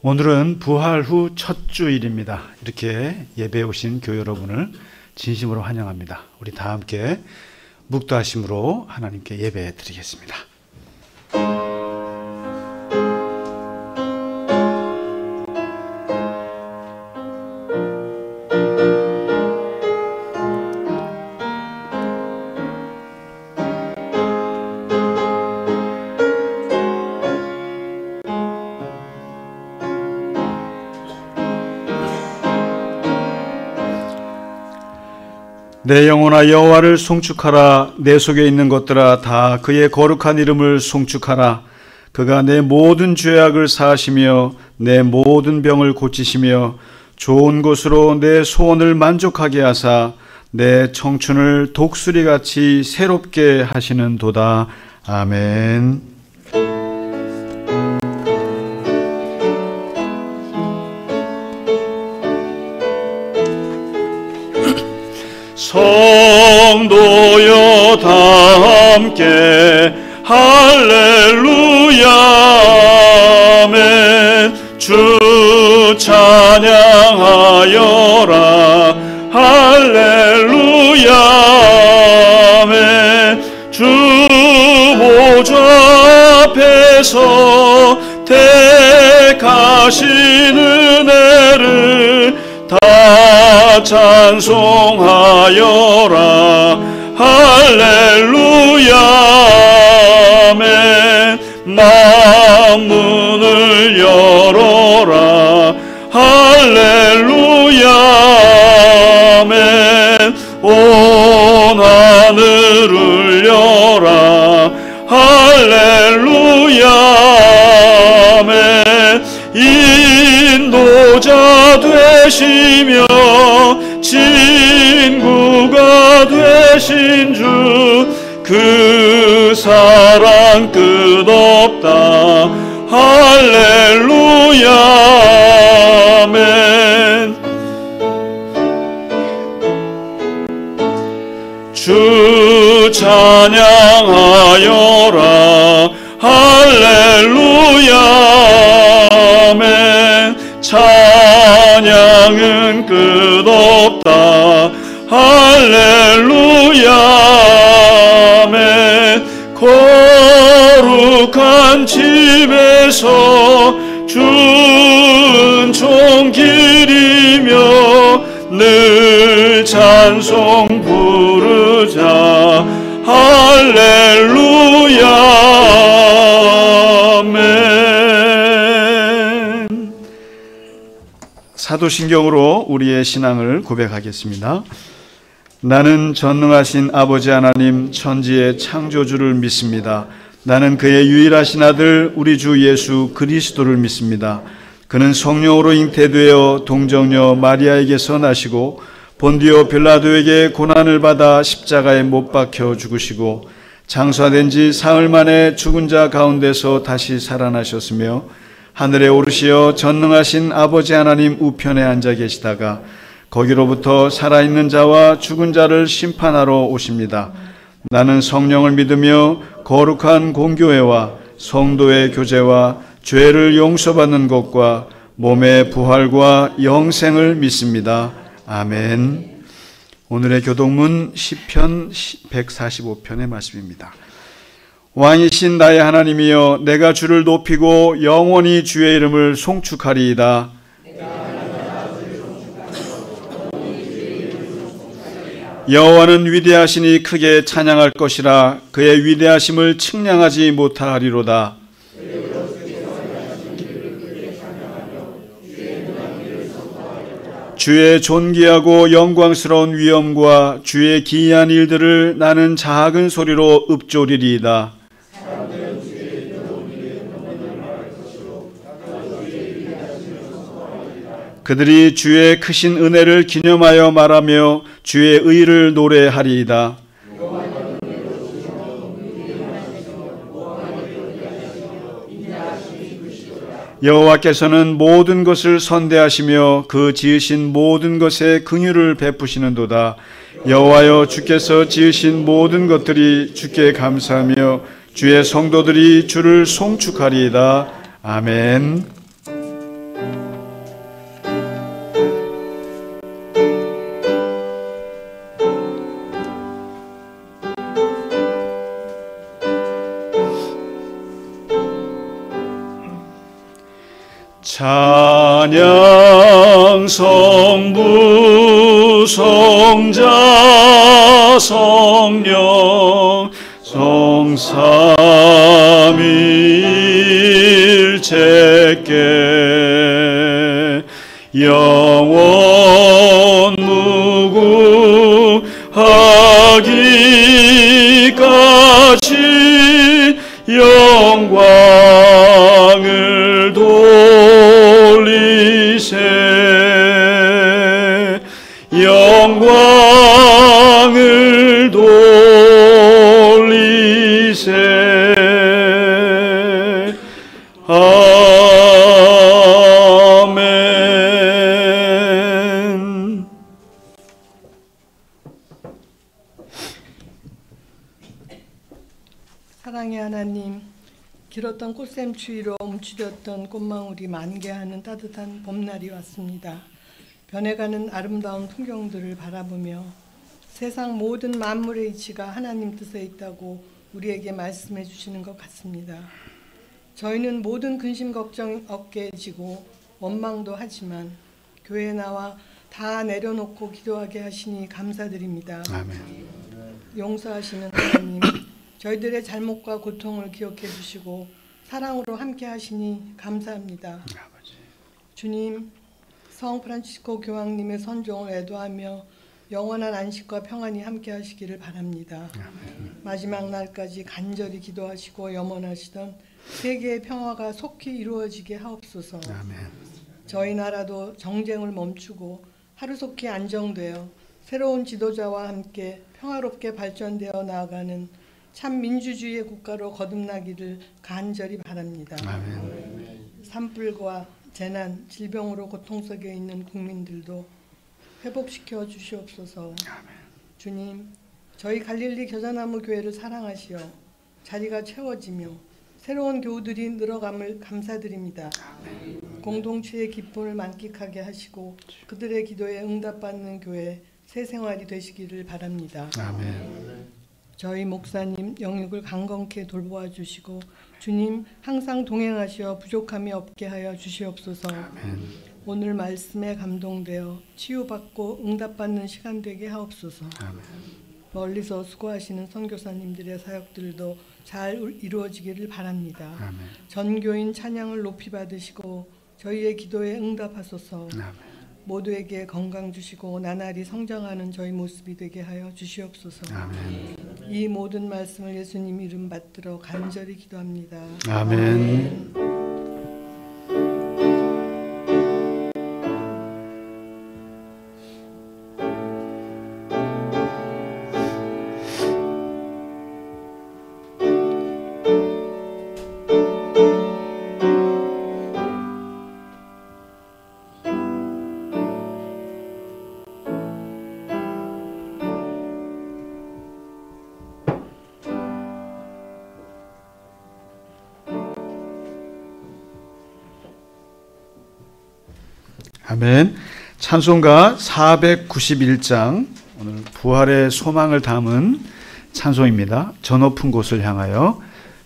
오늘은 부활 후 첫 주일입니다. 이렇게 예배에 오신 교회 여러분을 진심으로 환영합니다. 우리 다 함께 묵도하심으로 하나님께 예배 드리겠습니다. 내 영혼아 여호와를 송축하라. 내 속에 있는 것들아 다 그의 거룩한 이름을 송축하라. 그가 내 모든 죄악을 사하시며 내 모든 병을 고치시며 좋은 것으로 내 소원을 만족하게 하사 내 청춘을 독수리같이 새롭게 하시는 도다. 아멘. 성도여 다 함께 할렐루야 아멘. 주 찬양하여라 할렐루야 아멘. 주 보좌 앞에서 택하신 은혜를 다 찬송하여라 할렐루야 아멘. 만문을 열어라 할렐루야 아멘. 온 하늘을 열라 할렐루야 아멘. 인도자 되시며 친구가 되신 주 그 사랑 끝없다 할렐루야 아멘. 주 찬양하여라 할렐루야 아멘. 찬양은 끝없다 할렐루야 아멘. 거룩한 집에서 준총 기리며 늘 찬송 부르자 할렐루야 아멘. 사도신경으로 우리의 신앙을 고백하겠습니다. 나는 전능하신 아버지 하나님 천지의 창조주를 믿습니다. 나는 그의 유일하신 아들 우리 주 예수 그리스도를 믿습니다. 그는 성령으로 잉태되어 동정녀 마리아에게서 나시고 본디오 빌라도에게 고난을 받아 십자가에 못 박혀 죽으시고 장사된 지 사흘 만에 죽은 자 가운데서 다시 살아나셨으며 하늘에 오르시어 전능하신 아버지 하나님 우편에 앉아 계시다가 거기로부터 살아있는 자와 죽은 자를 심판하러 오십니다. 나는 성령을 믿으며 거룩한 공교회와 성도의 교제와 죄를 용서받는 것과 몸의 부활과 영생을 믿습니다. 아멘. 오늘의 교독문 시편 145편의 말씀입니다. 왕이신 나의 하나님이여 내가 주를 높이고 영원히 주의 이름을 송축하리이다. 여호와는 위대하시니 크게 찬양할 것이라. 그의 위대하심을 측량하지 못하리로다. 주의 존귀하고 영광스러운 위엄과 주의 기이한 일들을 나는 작은 소리로 읊조리리이다. 그들이 주의 크신 은혜를 기념하여 말하며 주의 의를 노래하리이다. 여호와께서는 모든 것을 선대하시며 그 지으신 모든 것에 긍휼을 베푸시는도다. 여호와여 주께서 지으신 모든 것들이 주께 감사하며 주의 성도들이 주를 송축하리이다. 아멘. 찬양 성부 성자 성령 성삼위일체께 영원 무궁하기까지 영광을 돌리세 영광을 돌리세 아멘. 사랑의 하나님, 길었던 꽃샘 추위로 움츠렸던 꽃망울이 만개하는 따뜻한 봄날이 왔습니다. 변해가는 아름다운 풍경들을 바라보며 세상 모든 만물의 이치가 하나님 뜻에 있다고 우리에게 말씀해 주시는 것 같습니다. 저희는 모든 근심 걱정 어깨에 지고 원망도 하지만 교회에 나와 다 내려놓고 기도하게 하시니 감사드립니다. 아멘. 용서하시는 하나님, 저희들의 잘못과 고통을 기억해 주시고 사랑으로 함께 하시니 감사합니다. 주님, 성 프란치스코 교황님의 선종을 애도하며 영원한 안식과 평안이 함께 하시기를 바랍니다. 마지막 날까지 간절히 기도하시고 염원하시던 세계의 평화가 속히 이루어지게 하옵소서. 저희 나라도 정쟁을 멈추고 하루속히 안정되어 새로운 지도자와 함께 평화롭게 발전되어 나아가는 참 민주주의의 국가로 거듭나기를 간절히 바랍니다. 산불과 재난, 질병으로 고통속에 있는 국민들도 회복시켜 주시옵소서. 주님, 저희 갈릴리 겨자나무 교회를 사랑하시어 자리가 채워지며 새로운 교우들이 늘어감을 감사드립니다. 공동체의 기쁨을 만끽하게 하시고 그들의 기도에 응답받는 교회 새 생활이 되시기를 바랍니다. 저희 목사님 영육을 강건케 돌보아 주시고 주님 항상 동행하시어 부족함이 없게 하여 주시옵소서. 오늘 말씀에 감동되어 치유받고 응답받는 시간 되게 하옵소서. 멀리서 수고하시는 선교사님들의 사역들도 잘 이루어지기를 바랍니다. 전교인 찬양을 높이 받으시고 저희의 기도에 응답하소서. 모두에게 건강 주시고 나날이 성장하는 저희 모습이 되게 하여 주시옵소서. 이 모든 말씀을 예수님 이름 받들어 간절히 기도합니다. 아멘. 아멘. 찬송가 491장, 오늘 부활의 소망을 담은 찬송입니다. 저 높은 곳을 향하여,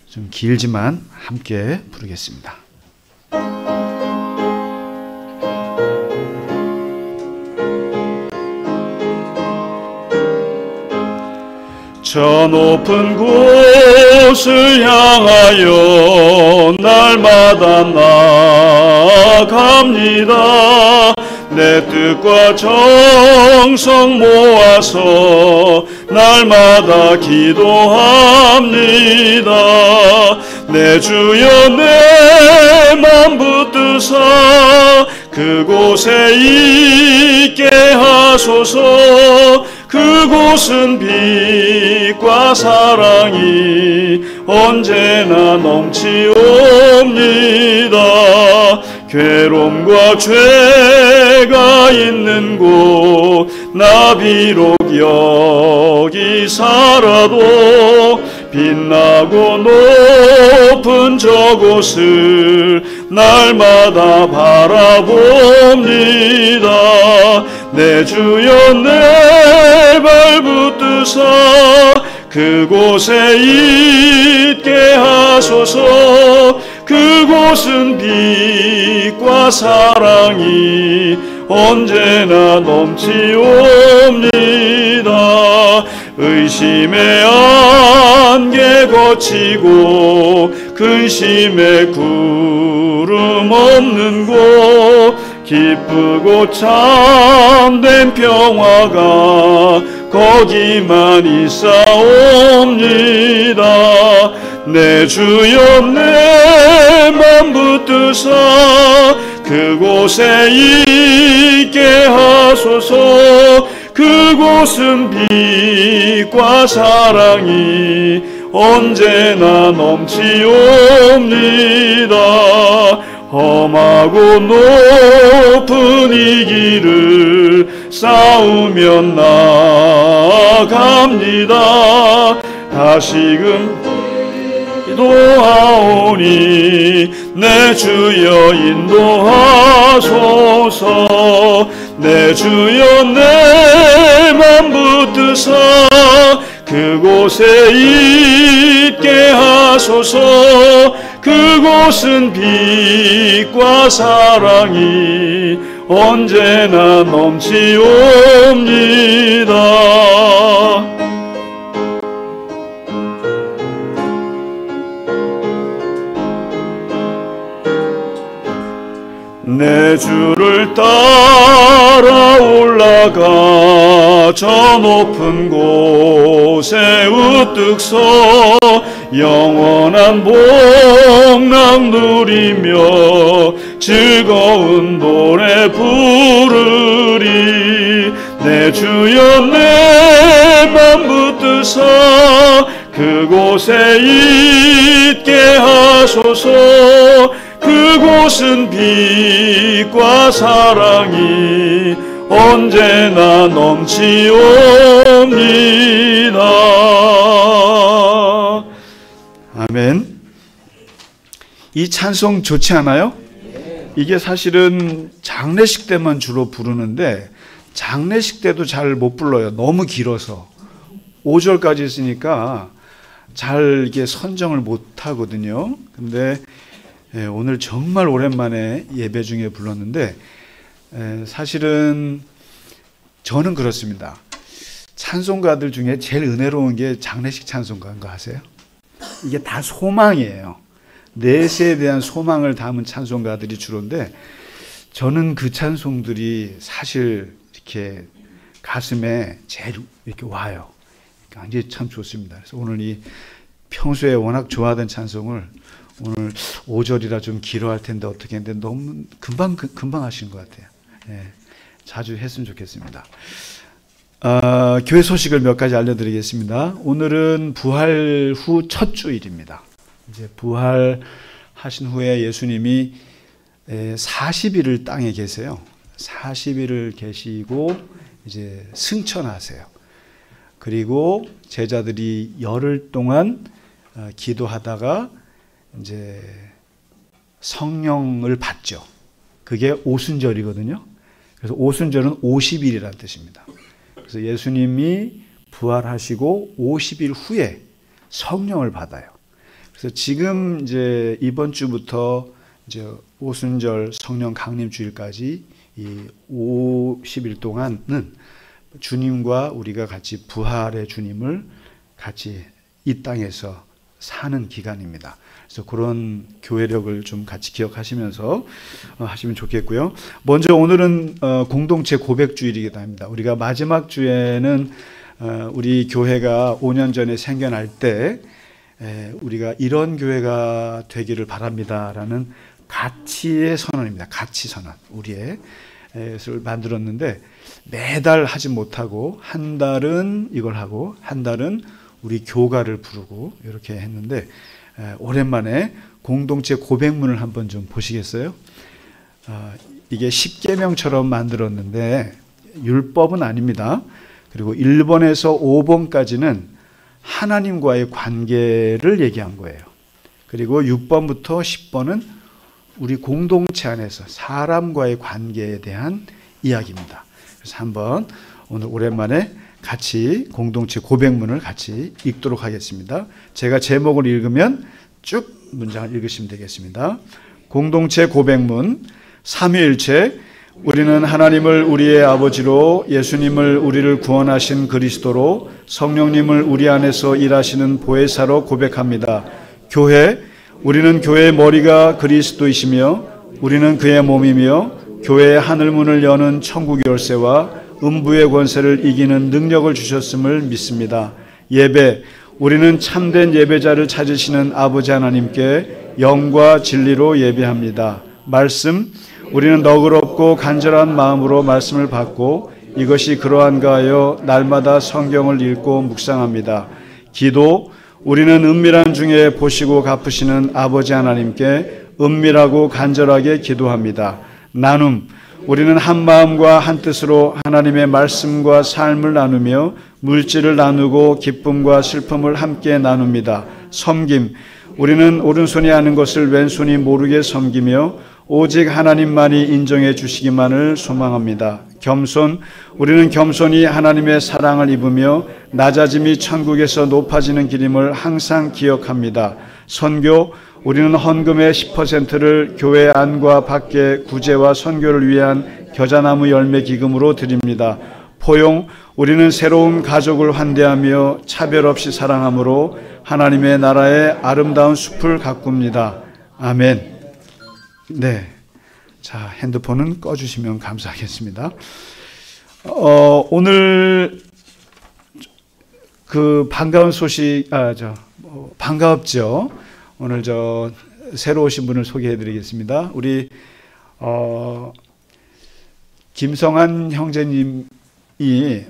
좀 길지만 함께 부르겠습니다. 저 높은 곳을 향하여 날마다 나아갑니다. 내 뜻과 정성 모아서 날마다 기도합니다. 내 주여 내 맘 붙드사 그곳에 있게 하소서. 그곳은 빛과 사랑이 언제나 넘치옵니다. 괴로움과 죄가 있는 곳 나 비록 여기 살아도 빛나고 높은 저곳을 날마다 바라봅니다. 내 주여 내 발 붙드사 그곳에 있게 하소서. 그곳은 빛과 사랑이 언제나 넘치옵니다. 의심의 안개 거치고 근심의 구름 없는 곳, 기쁘고 참된 평화가 거기만 있사옵니다. 내 주여 내 맘 붙드사 그곳에 있게 하소서. 그곳은 빛과 사랑이 언제나 넘치옵니다. 험하고 높은 이 길을 싸우며 나아갑니다. 다시금 기도하오니 내 주여 인도하소서. 내 주여 내 맘 붙드사 그곳에 있게 하소서. 그곳은 빛과 사랑이 언제나 넘치옵니다. 내 주를 따라 올라가 저 높은 곳에 우뚝 서 영원한 복락 누리며 즐거운 노래 부르리. 내 주여 내 맘 붙드사 그곳에 있게 하소서. 그곳은 빛과 사랑이 언제나 넘치옵니다. 아멘. 이 찬송 좋지 않아요? 이게 사실은 장례식 때만 주로 부르는데 장례식 때도 잘 못 불러요. 너무 길어서 5절까지 있으니까 잘 이게 선정을 못 하거든요. 근데 오늘 정말 오랜만에 예배 중에 불렀는데 사실은 저는 그렇습니다. 찬송가들 중에 제일 은혜로운 게 장례식 찬송가인 거 아세요? 이게 다 소망이에요. 내세에 대한 소망을 담은 찬송가들이 주로인데 저는 그 찬송들이 사실 이렇게 가슴에 제일 이렇게 와요. 굉장히 참 좋습니다. 그래서 오늘 이 평소에 워낙 좋아하던 찬송을 오늘 5절이라 좀 길어할 텐데 어떻게 했는데 너무 금방 하신 것 같아요. 자주 했으면 좋겠습니다. 교회 소식을 몇 가지 알려드리겠습니다. 오늘은 부활 후 첫 주일입니다. 이제 부활하신 후에 예수님이 40일을 땅에 계세요. 40일을 계시고 이제 승천하세요. 그리고 제자들이 열흘 동안 기도하다가 이제 성령을 받죠. 그게 오순절이거든요. 그래서 오순절은 50일이라는 뜻입니다. 그래서 예수님이 부활하시고 50일 후에 성령을 받아요. 그래서 지금 이제 이번 주부터 이제 오순절 성령 강림 주일까지 이 50일 동안은 주님과 우리가 같이 부활의 주님을 같이 이 땅에서 사는 기간입니다. 그래서 그런 교회력을 좀 같이 기억하시면서 하시면 좋겠고요. 먼저 오늘은 공동체 고백주일이기도 합니다. 우리가 마지막 주에는 우리 교회가 5년 전에 생겨날 때 우리가 이런 교회가 되기를 바랍니다라는 가치의 선언입니다. 가치 선언. 우리의 것을 만들었는데 매달 하지 못하고 한 달은 이걸 하고 한 달은 우리 교가를 부르고 이렇게 했는데 오랜만에 공동체 고백문을 한번 좀 보시겠어요? 이게 십계명처럼 만들었는데 율법은 아닙니다. 그리고 1번에서 5번까지는 하나님과의 관계를 얘기한 거예요. 그리고 6번부터 10번은 우리 공동체 안에서 사람과의 관계에 대한 이야기입니다. 그래서 한번 오늘 오랜만에 같이 공동체 고백문을 같이 읽도록 하겠습니다. 제가 제목을 읽으면 쭉 문장을 읽으시면 되겠습니다. 공동체 고백문. 삼위일체. 우리는 하나님을 우리의 아버지로, 예수님을 우리를 구원하신 그리스도로, 성령님을 우리 안에서 일하시는 보혜사로 고백합니다. 교회. 우리는 교회의 머리가 그리스도이시며 우리는 그의 몸이며 교회의 하늘문을 여는 천국 열쇠와 음부의 권세를 이기는 능력을 주셨음을 믿습니다. 예배. 우리는 참된 예배자를 찾으시는 아버지 하나님께 영과 진리로 예배합니다. 말씀. 우리는 너그럽고 간절한 마음으로 말씀을 받고 이것이 그러한가 하여 날마다 성경을 읽고 묵상합니다. 기도. 우리는 은밀한 중에 보시고 갚으시는 아버지 하나님께 은밀하고 간절하게 기도합니다. 나눔. 우리는 한 마음과 한 뜻으로 하나님의 말씀과 삶을 나누며 물질을 나누고 기쁨과 슬픔을 함께 나눕니다. 섬김. 우리는 오른손이 하는 것을 왼손이 모르게 섬기며 오직 하나님만이 인정해 주시기만을 소망합니다. 겸손. 우리는 겸손히 하나님의 사랑을 입으며 낮아짐이 천국에서 높아지는 길임을 항상 기억합니다. 선교. 우리는 헌금의 10%를 교회 안과 밖에 구제와 선교를 위한 겨자나무 열매 기금으로 드립니다. 포용. 우리는 새로운 가족을 환대하며 차별 없이 사랑함으로 하나님의 나라의 아름다운 숲을 가꿉니다. 아멘. 네. 자, 핸드폰은 꺼주시면 감사하겠습니다. 오늘 그 반가운 소식, 반갑죠? 오늘 새로 오신 분을 소개해 드리겠습니다. 우리, 김성한 형제님이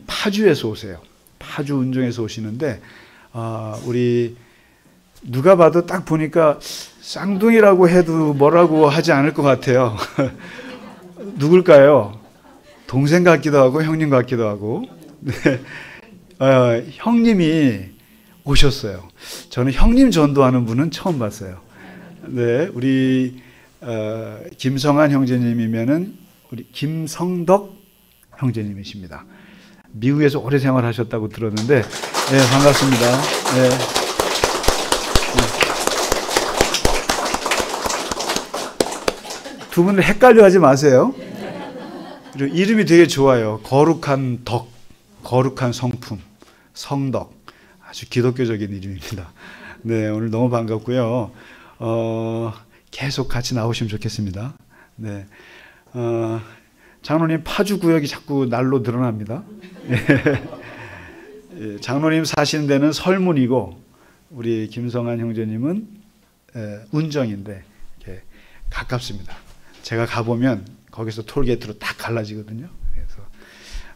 파주에서 오세요. 파주 운정에서 오시는데, 우리 누가 봐도 딱 보니까 쌍둥이라고 해도 뭐라고 하지 않을 것 같아요. 누굴까요? 동생 같기도 하고 형님 같기도 하고. 네. 형님이 오셨어요. 저는 형님 전도하는 분은 처음 봤어요. 네, 우리 김성한 형제님이면은 우리 김성덕 형제님이십니다. 미국에서 오래 생활하셨다고 들었는데, 네, 반갑습니다. 네. 두 분은 헷갈려하지 마세요. 그리고 이름이 되게 좋아요. 거룩한 덕, 거룩한 성품, 성덕. 아주 기독교적인 이름입니다. 네, 오늘 너무 반갑고요. 계속 같이 나오시면 좋겠습니다. 네, 장로님 파주 구역이 자꾸 날로 늘어납니다. 장로님 사시는 데는 설문이고 우리 김성한 형제님은 운정인데 가깝습니다. 제가 가보면 거기서 톨게이트로 딱 갈라지거든요. 그래서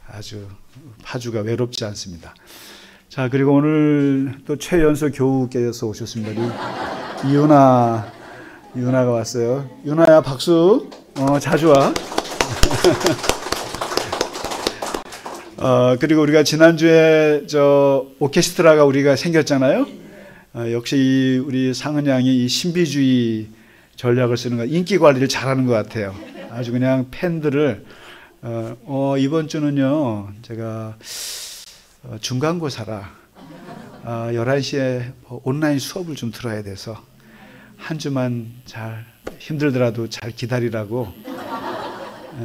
아주 파주가 외롭지 않습니다. 자, 그리고 오늘 또 최연소 교우께서 오셨습니다. 이윤아가 왔어요. 윤아야, 박수. 자주 와. 그리고 우리가 지난주에 오케스트라가 우리가 생겼잖아요. 역시 우리 상은 양이 이 신비주의 전략을 쓰는 거, 인기 관리를 잘하는 것 같아요. 아주 그냥 팬들을, 이번 주는요, 제가 중간고사라 11시에 온라인 수업을 좀 들어야 돼서 한 주만 잘 힘들더라도 잘 기다리라고.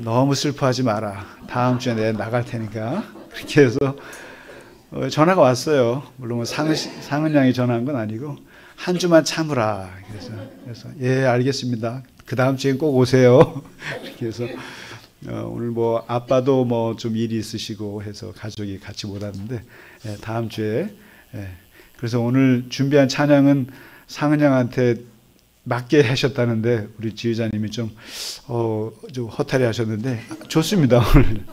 너무 슬퍼하지 마라. 다음 주에 내가 나갈 테니까. 그렇게 해서 전화가 왔어요. 물론 뭐 상은 양이 전화한 건 아니고 한 주만 참으라. 그래서 예, 알겠습니다. 그 다음 주엔 꼭 오세요. 그렇게 해서 오늘 뭐 아빠도 뭐 좀 일이 있으시고 해서 가족이 같이 못 왔는데 다음 주에. 그래서 오늘 준비한 찬양은 상은 양한테 맞게 하셨다는데 우리 지휘자님이 좀 허탈해 하셨는데 좋습니다, 오늘.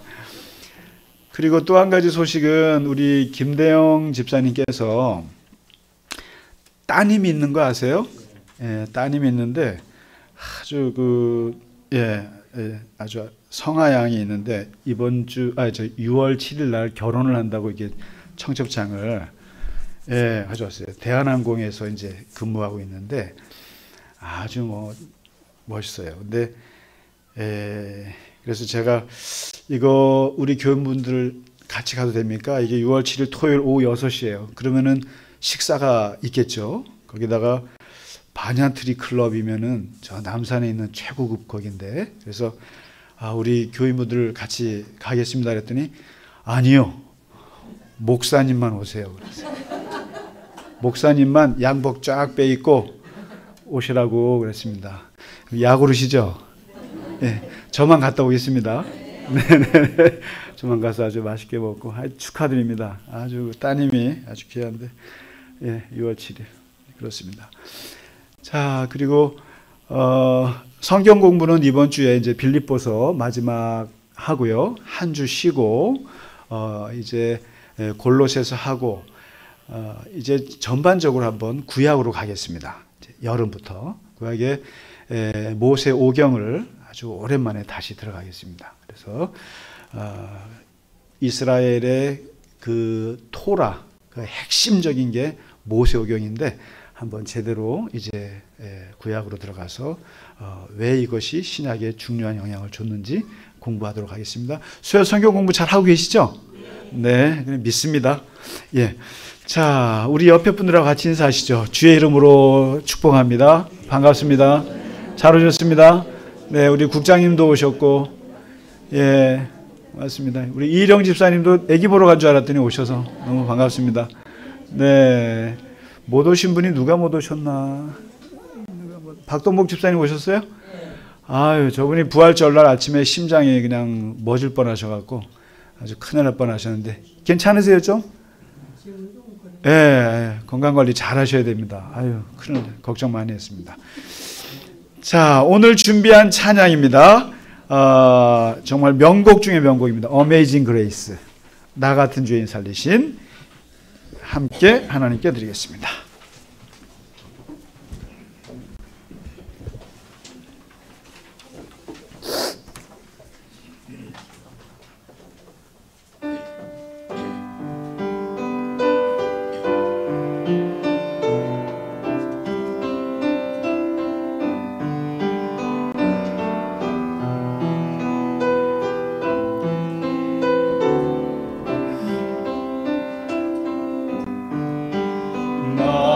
그리고 또 한 가지 소식은 우리 김대영 집사님께서 따님이 있는 거 아세요? 따님이 있는데 아주 아주 성아양이 있는데 이번 주 6월 7일 날 결혼을 한다고 이게 청첩장을 가져왔어요. 대한항공에서 이제 근무하고 있는데 아주 뭐 멋있어요. 근데 그래서 제가 이거 우리 교인분들 같이 가도 됩니까? 이게 6월 7일 토요일 오후 6시예요. 그러면은 식사가 있겠죠. 거기다가 반얀트리 클럽이면은 저 남산에 있는 최고급 거긴데, 그래서 우리 교인분들 같이 가겠습니다 그랬더니 아니요, 목사님만 오세요 그랬어요. 목사님만 양복 쫙 빼입고 오시라고 그랬습니다. 야구르시죠? 예, 저만 갔다 오겠습니다. 네네, 저만 가서 아주 맛있게 먹고 축하드립니다. 아주 따님이 아주 귀한데, 예, 6월 7일 그렇습니다. 자, 그리고 성경 공부는 이번 주에 이제 빌립보서 마지막 하고요. 한 주 쉬고 이제 골로새서 하고 이제 전반적으로 한번 구약으로 가겠습니다. 여름부터 구약의 모세 오경을 아주 오랜만에 다시 들어가겠습니다. 그래서 이스라엘의 그 토라, 그 핵심적인 게 모세 오경인데 한번 제대로 이제 구약으로 들어가서 왜 이것이 신약에 중요한 영향을 줬는지 공부하도록 하겠습니다. 수요 성경 공부 잘 하고 계시죠? 네, 믿습니다. 예. 자, 우리 옆에 분들하고 같이 인사하시죠. 주의 이름으로 축복합니다. 반갑습니다. 잘 오셨습니다. 네, 우리 국장님도 오셨고, 예, 맞습니다. 우리 이일영 집사님도 애기 보러 간 줄 알았더니 오셔서 너무 반갑습니다. 네, 못 오신 분이 누가 못 오셨나? 박동복 집사님 오셨어요? 아유, 저분이 부활 전날 아침에 심장이 그냥 멎을 뻔하셔갖고 아주 큰일 날 뻔하셨는데 괜찮으세요 좀? 예, 건강관리 잘 하셔야 됩니다. 아유, 큰일 걱정 많이 했습니다. 자, 오늘 준비한 찬양입니다. 정말 명곡 중에 명곡입니다. Amazing Grace. 나 같은 죄인 살리신, 함께 하나님께 드리겠습니다. 나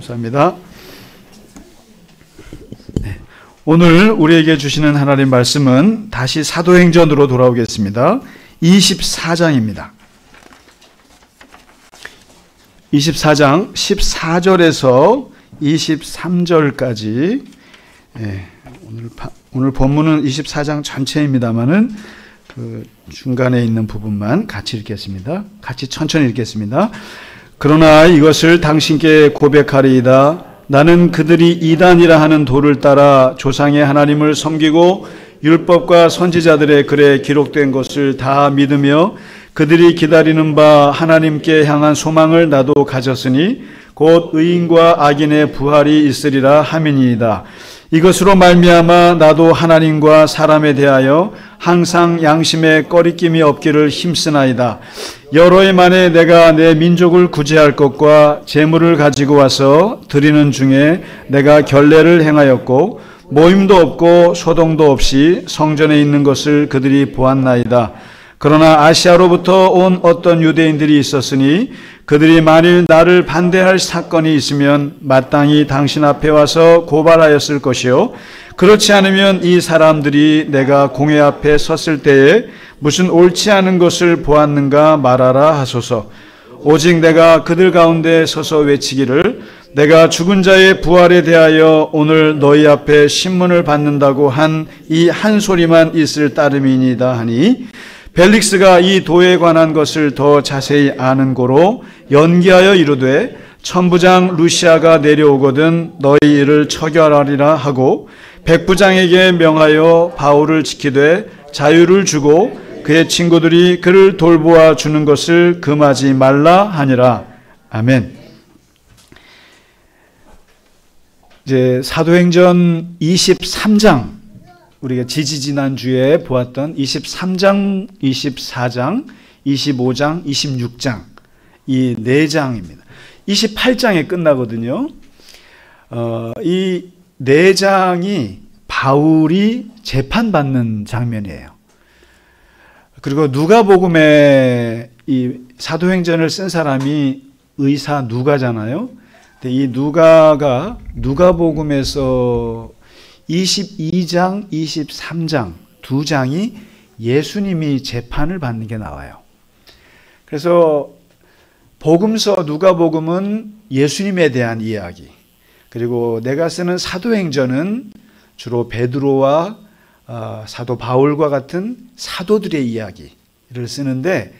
감사합니다. 네. 오늘 우리에게 주시는 하나님 말씀은 다시 사도행전으로 돌아오겠습니다. 24장입니다. 24장 14절에서 23절까지 오늘 본문은 24장 전체입니다만은 그 중간에 있는 부분만 같이 읽겠습니다. 같이 천천히 읽겠습니다. 그러나 이것을 당신께 고백하리이다. 나는 그들이 이단이라 하는 도를 따라 조상의 하나님을 섬기고 율법과 선지자들의 글에 기록된 것을 다 믿으며 그들이 기다리는 바 하나님께 향한 소망을 나도 가졌으니 곧 의인과 악인의 부활이 있으리라 함이니이다. 이것으로 말미암아 나도 하나님과 사람에 대하여 항상 양심에 꺼리낌이 없기를 힘쓰나이다. 여러 해 만에 내가 내 민족을 구제할 것과 재물을 가지고 와서 드리는 중에 내가 결례를 행하였고 모임도 없고 소동도 없이 성전에 있는 것을 그들이 보았나이다. 그러나 아시아로부터 온 어떤 유대인들이 있었으니 그들이 만일 나를 반대할 사건이 있으면 마땅히 당신 앞에 와서 고발하였을 것이요 그렇지 않으면 이 사람들이 내가 공회 앞에 섰을 때에 무슨 옳지 않은 것을 보았는가 말하라 하소서. 오직 내가 그들 가운데 서서 외치기를 내가 죽은 자의 부활에 대하여 오늘 너희 앞에 신문을 받는다고 한 이 한 소리만 있을 따름이니이다 하니 벨릭스가 이 도에 관한 것을 더 자세히 아는 고로 연기하여 이르되 천부장 루시아가 내려오거든 너희 일을 처결하리라 하고 백부장에게 명하여 바울을 지키되 자유를 주고 그의 친구들이 그를 돌보아 주는 것을 금하지 말라 하니라. 아멘. 이제 사도행전 23장 우리가 지지난주에 보았던 23장, 24장, 25장, 26장 이 4장입니다. 28장에 끝나거든요. 이 4장이 바울이 재판받는 장면이에요. 그리고 누가복음에 이 사도행전을 쓴 사람이 의사 누가잖아요. 근데 이 누가가 누가복음에서 22장, 23장 두 장이 예수님이 재판을 받는 게 나와요. 그래서 복음서 누가복음은 예수님에 대한 이야기, 그리고 내가 쓰는 사도행전은 주로 베드로와 사도 바울과 같은 사도들의 이야기를 쓰는데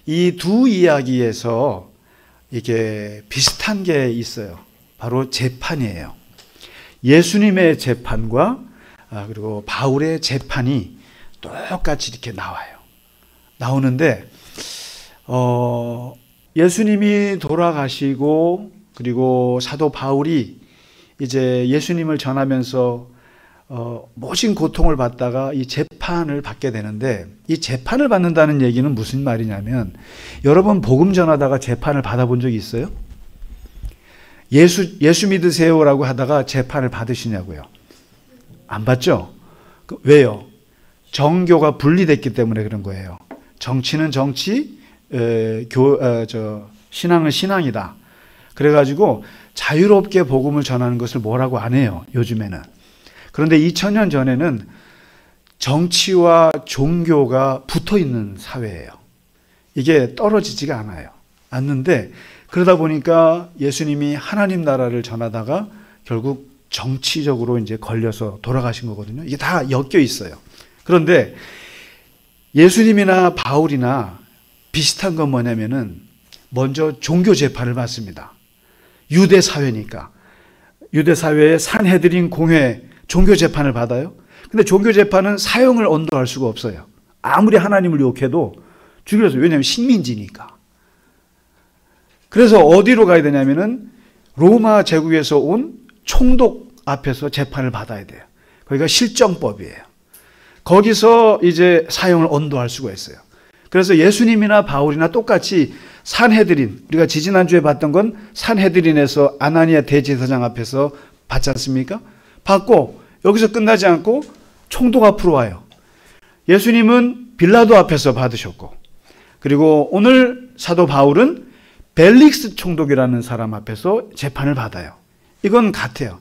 이 두 이야기에서 이게 비슷한 게 있어요. 바로 재판이에요. 예수님의 재판과 그리고 바울의 재판이 똑같이 이렇게 나와요. 나오는데 예수님이 돌아가시고 그리고 사도 바울이 이제 예수님을 전하면서 모진 고통을 받다가 이 재판을 받게 되는데 이 재판을 받는다는 얘기는 무슨 말이냐면 여러분 복음 전하다가 재판을 받아본 적이 있어요? 예수 믿으세요라고 하다가 재판을 받으시냐고요? 안 받죠? 왜요? 정교가 분리됐기 때문에 그런 거예요. 정치는 정치, 신앙은 신앙이다. 그래가지고 자유롭게 복음을 전하는 것을 뭐라고 안 해요, 요즘에는. 그런데 2000년 전에는 정치와 종교가 붙어 있는 사회예요. 이게 떨어지지가 않는데 그러다 보니까 예수님이 하나님 나라를 전하다가 결국 정치적으로 이제 걸려서 돌아가신 거거든요. 이게 다 엮여 있어요. 그런데 예수님이나 바울이나 비슷한 건 뭐냐면은 먼저 종교 재판을 받습니다. 유대 사회니까. 유대 사회의 산헤드린 공회 종교 재판을 받아요. 근데 종교 재판은 사형을 언도할 수가 없어요. 아무리 하나님을 욕해도 죽여서, 왜냐하면 식민지니까. 그래서 어디로 가야 되냐면은 로마 제국에서 온 총독 앞에서 재판을 받아야 돼요. 거기가 실정법이에요. 거기서 이제 사형을 언도할 수가 있어요. 그래서 예수님이나 바울이나 똑같이 산헤드린, 우리가 지지난주에 봤던 건 산헤드린에서 아나니아 대제사장 앞에서 받지 않습니까? 받고 여기서 끝나지 않고 총독 앞으로 와요. 예수님은 빌라도 앞에서 받으셨고, 그리고 오늘 사도 바울은 벨릭스 총독이라는 사람 앞에서 재판을 받아요. 이건 같아요.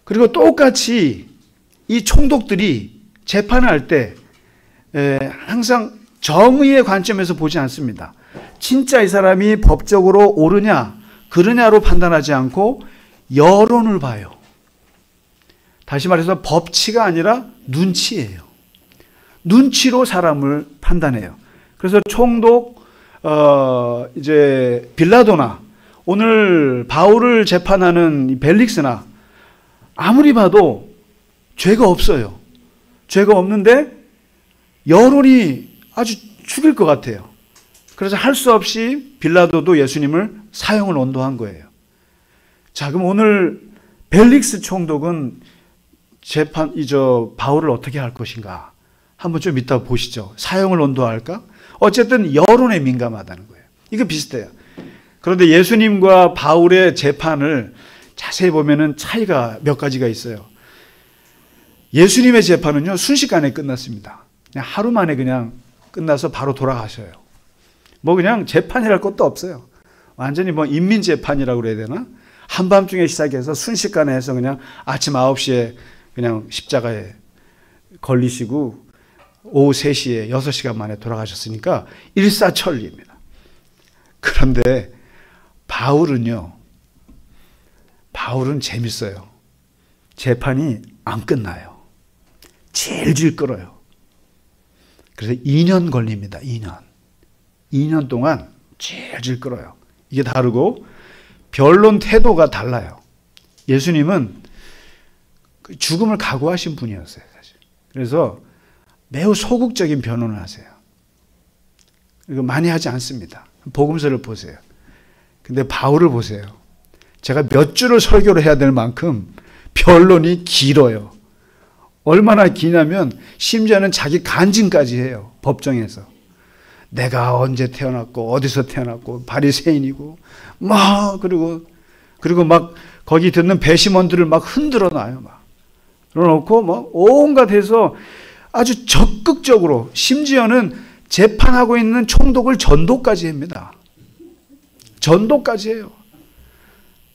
그리고 똑같이 이 총독들이 재판을 할 때 항상 정의의 관점에서 보지 않습니다. 진짜 이 사람이 법적으로 옳으냐 그르냐로 판단하지 않고 여론을 봐요. 다시 말해서 법치가 아니라 눈치예요. 눈치로 사람을 판단해요. 그래서 총독 이제 빌라도나 오늘 바울을 재판하는 벨릭스나 아무리 봐도 죄가 없어요. 죄가 없는데 여론이 아주 죽일 것 같아요. 그래서 할 수 없이 빌라도도 예수님을 사형을 언도한 거예요. 자, 그럼 오늘 벨릭스 총독은 바울을 어떻게 할 것인가? 한번 좀 이따 보시죠. 사형을 언도할까? 어쨌든 여론에 민감하다는 거예요. 이거 비슷해요. 그런데 예수님과 바울의 재판을 자세히 보면은 차이가 몇 가지가 있어요. 예수님의 재판은요, 순식간에 끝났습니다. 그냥 하루 만에 그냥 끝나서 바로 돌아가셔요. 뭐 그냥 재판이랄 것도 없어요. 완전히 뭐 인민재판이라고 그래야 되나? 한밤중에 시작해서 순식간에 해서 그냥 아침 9시에 그냥 십자가에 걸리시고 오후 3시에 6시간 만에 돌아가셨으니까 일사천리입니다. 그런데 바울은 재밌어요. 재판이 안 끝나요. 질질 끌어요. 그래서 2년 걸립니다. 2년 동안 질질 끌어요. 이게 다르고 변론 태도가 달라요. 예수님은 죽음을 각오하신 분이었어요, 사실. 그래서 매우 소극적인 변론을 하세요. 이거 많이 하지 않습니다. 복음서를 보세요. 근데 바울을 보세요. 제가 몇 줄을 설교를 해야 될 만큼 변론이 길어요. 얼마나 기냐면 심지어는 자기 간증까지 해요. 법정에서. 내가 언제 태어났고 어디서 태어났고 바리새인이고 그리고 막 거기 듣는 배심원들을 막 흔들어 놔요. 막. 그러놓고 막 온갖 해서 아주 적극적으로 심지어는 재판하고 있는 총독을 전도까지 합니다. 전도까지 해요.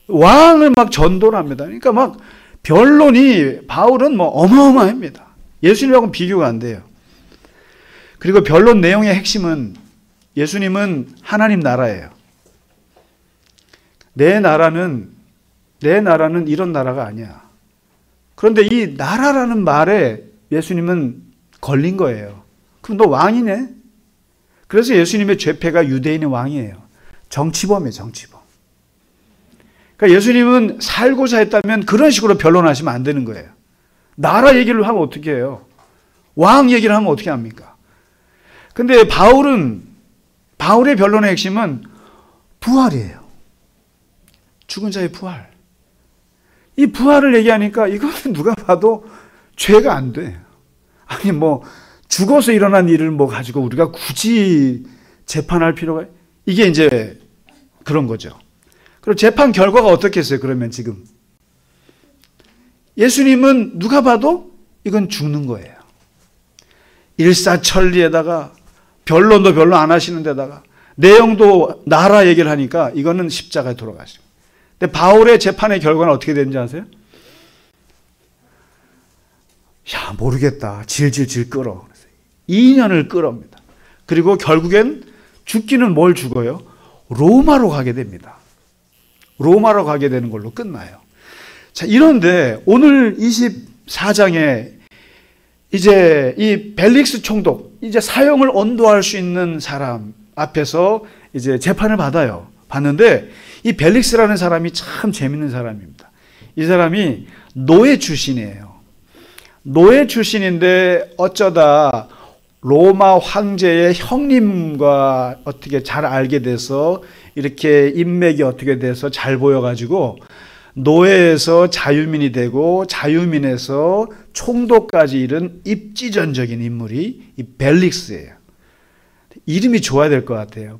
왕을 막 전도를 합니다. 그러니까 막 변론이 바울은 뭐 어마어마합니다. 예수님하고는 비교가 안 돼요. 그리고 변론 내용의 핵심은 예수님은 하나님 나라예요. 내 나라는 이런 나라가 아니야. 그런데 이 나라라는 말에 예수님은 걸린 거예요. 그럼 너 왕이네? 그래서 예수님의 죄패가 유대인의 왕이에요. 정치범이에요, 정치범. 그러니까 예수님은 살고자 했다면 그런 식으로 변론하시면 안 되는 거예요. 나라 얘기를 하면 어떻게 해요? 왕 얘기를 하면 어떻게 합니까? 근데 바울의 변론의 핵심은 부활이에요. 죽은 자의 부활. 이 부활을 얘기하니까 이거는 누가 봐도 죄가 안 돼. 아니 뭐 죽어서 일어난 일을 뭐 가지고 우리가 굳이 재판할 필요가, 이게 이제 그런 거죠. 그리고 재판 결과가 어떻겠어요? 그러면 지금 예수님은 누가 봐도 이건 죽는 거예요. 일사천리에다가 변론도 별로 안 하시는 데다가 내용도 나라 얘기를 하니까 이거는 십자가에 돌아가시고. 근데 바울의 재판의 결과는 어떻게 되는지 아세요? 야, 모르겠다. 질질질 끌어. 2년을 끌어옵니다. 그리고 결국엔 죽기는 뭘 죽어요? 로마로 가게 됩니다. 로마로 가게 되는 걸로 끝나요. 자, 이런데 오늘 24장에 이제 이 벨릭스 총독, 이제 사형을 언도할 수 있는 사람 앞에서 이제 재판을 받아요. 받는데 이 벨릭스라는 사람이 참 재밌는 사람입니다. 이 사람이 노예 출신이에요. 노예 출신인데 어쩌다 로마 황제의 형님과 어떻게 잘 알게 돼서 이렇게 인맥이 어떻게 돼서 잘 보여가지고 노예에서 자유민이 되고 자유민에서 총독까지 이른 입지전적인 인물이 이 벨릭스예요. 이름이 좋아야 될 것 같아요.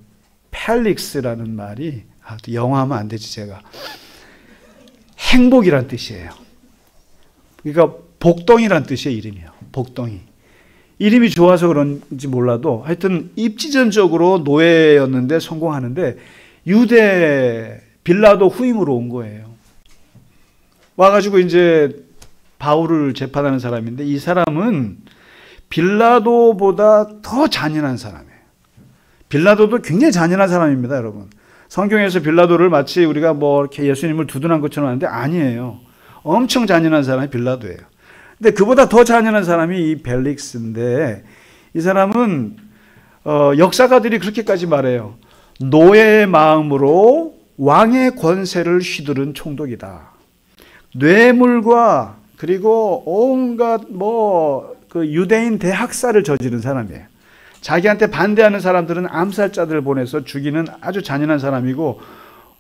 펠릭스라는 말이, 또 영어 하면 안 되지 제가. 행복이란 뜻이에요. 그러니까 복덩이란 뜻이에요, 이름이요. 복덩이. 이름이 좋아서 그런지 몰라도 하여튼 입지전적으로 노예였는데 성공하는데 유대 빌라도 후임으로 온 거예요. 와가지고 이제 바울을 재판하는 사람인데, 이 사람은 빌라도보다 더 잔인한 사람이에요. 빌라도도 굉장히 잔인한 사람입니다, 여러분. 성경에서 빌라도를 마치 우리가 뭐 이렇게 예수님을 두둔한 것처럼 하는데 아니에요. 엄청 잔인한 사람이 빌라도예요. 근데 그보다 더 잔인한 사람이 이 벨릭스인데, 이 사람은 역사가들이 그렇게까지 말해요. 노예의 마음으로 왕의 권세를 휘두른 총독이다. 뇌물과 그리고 온갖 그 유대인 대학살을 저지른 사람이에요. 자기한테 반대하는 사람들은 암살자들을 보내서 죽이는 아주 잔인한 사람이고,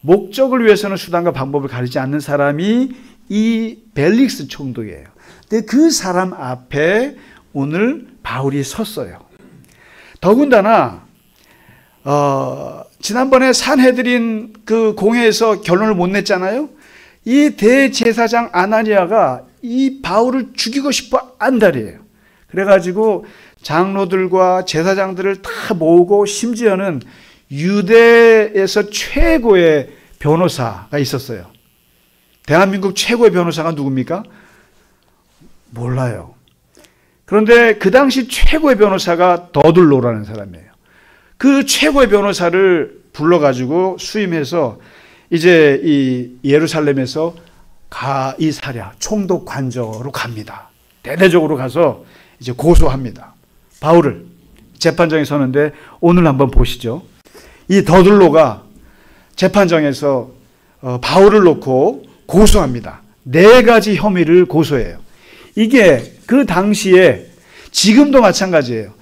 목적을 위해서는 수단과 방법을 가리지 않는 사람이 이 벨릭스 총독이에요. 근데 그 사람 앞에 오늘 바울이 섰어요. 더군다나 지난번에 산헤드린 그 공회에서 결론을 못 냈잖아요. 이 대제사장 아나니아가 이 바울을 죽이고 싶어 안달이에요. 그래가지고 장로들과 제사장들을 다 모으고, 심지어는 유대에서 최고의 변호사가 있었어요. 대한민국 최고의 변호사가 누굽니까? 몰라요. 그런데 그 당시 최고의 변호사가 더둘로라는 사람이에요. 그 최고의 변호사를 불러가지고 수임해서 이제 이 예루살렘에서 가이사랴 총독 관저로 갑니다. 대대적으로 가서 이제 고소합니다. 바울을 재판정에 서는데, 오늘 한번 보시죠. 이 더둘로가 재판정에서 바울을 놓고 고소합니다. 4가지 혐의를 고소해요. 이게 그 당시에, 지금도 마찬가지예요.